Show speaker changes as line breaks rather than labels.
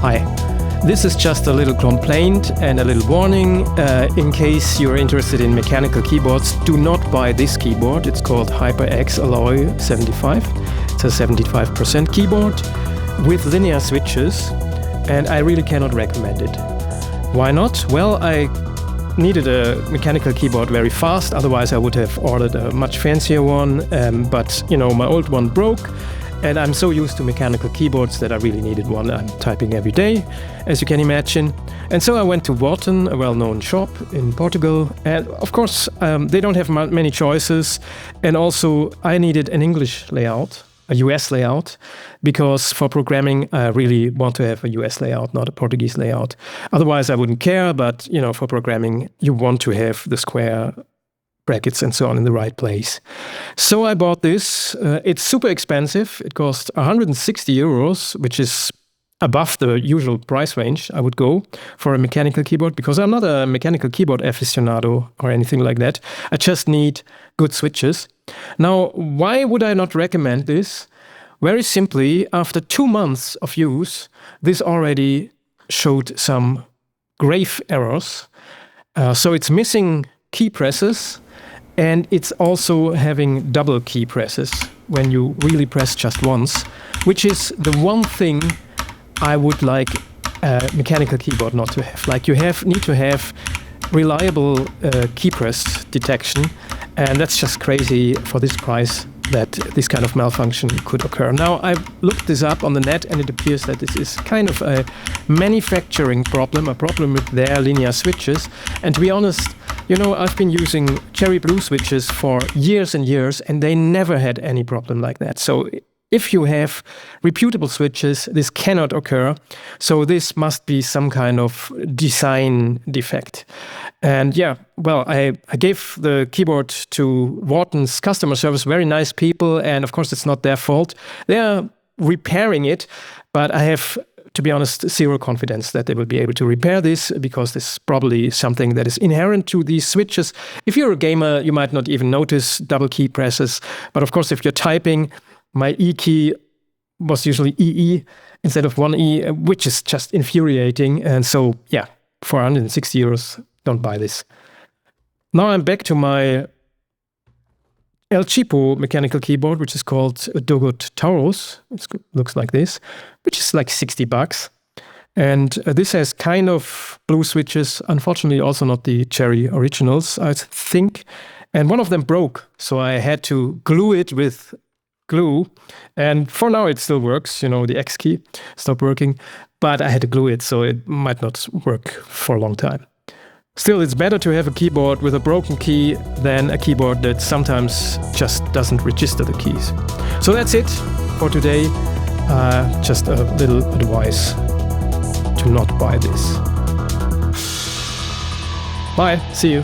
Hi. This is just a little complaint and a little warning. In case you're interested in mechanical keyboards, do not buy this keyboard. It's called HyperX Alloy 75. It's a 75% keyboard with linear switches, and I really cannot recommend it. Why not? Well, I needed a mechanical keyboard very fast, otherwise I would have ordered a much fancier one, but my old one broke. And I'm so used to mechanical keyboards that I really needed one. I'm typing every day, as you can imagine. And so I went to Wharton, a well-known shop in Portugal. And of course, they don't have many choices. And also, I needed an English layout, a US layout, because for programming, I really want to have a US layout, not a Portuguese layout. Otherwise, I wouldn't care. But, for programming, you want to have the square brackets and so on in the right place. So I bought this. It's super expensive. It cost 160 euros, which is above the usual price range I would go for a mechanical keyboard, because I'm not a mechanical keyboard aficionado or anything like that. I just need good switches. Now, why would I not recommend this? Very simply, after 2 months of use, this already showed some grave errors. So it's missing key presses, and it's also having double key presses when you really press just once, which is the one thing I would like a mechanical keyboard not to have. Like, you need to have reliable key press detection, and that's just crazy for this price that this kind of malfunction could occur. Now, I've looked this up on the net, and it appears that this is kind of a manufacturing problem, a problem with their linear switches. And to be honest, I've been using Cherry Blue switches for years and years, and they never had any problem like that. So if you have reputable switches, this cannot occur. So this must be some kind of design defect. And I gave the keyboard to Wharton's customer service, very nice people, and of course it's not their fault. They are repairing it, but I have, to be honest, zero confidence that they will be able to repair this, because this is probably something that is inherent to these switches. If you're a gamer, you might not even notice double key presses. But of course, if you're typing, my E key was usually EE instead of 1E, which is just infuriating. And so, for 160 euros, don't buy this. Now I'm back to my El Cheapo mechanical keyboard, which is called Dogot Taurus. It looks like this, which is like 60 bucks. And this has kind of blue switches, unfortunately also not the Cherry originals, I think. And one of them broke, so I had to glue it with glue. And for now it still works, the X key stopped working, but I had to glue it, so it might not work for a long time. Still, it's better to have a keyboard with a broken key than a keyboard that sometimes just doesn't register the keys. So that's it for today. Just a little advice to not buy this. Bye, see you.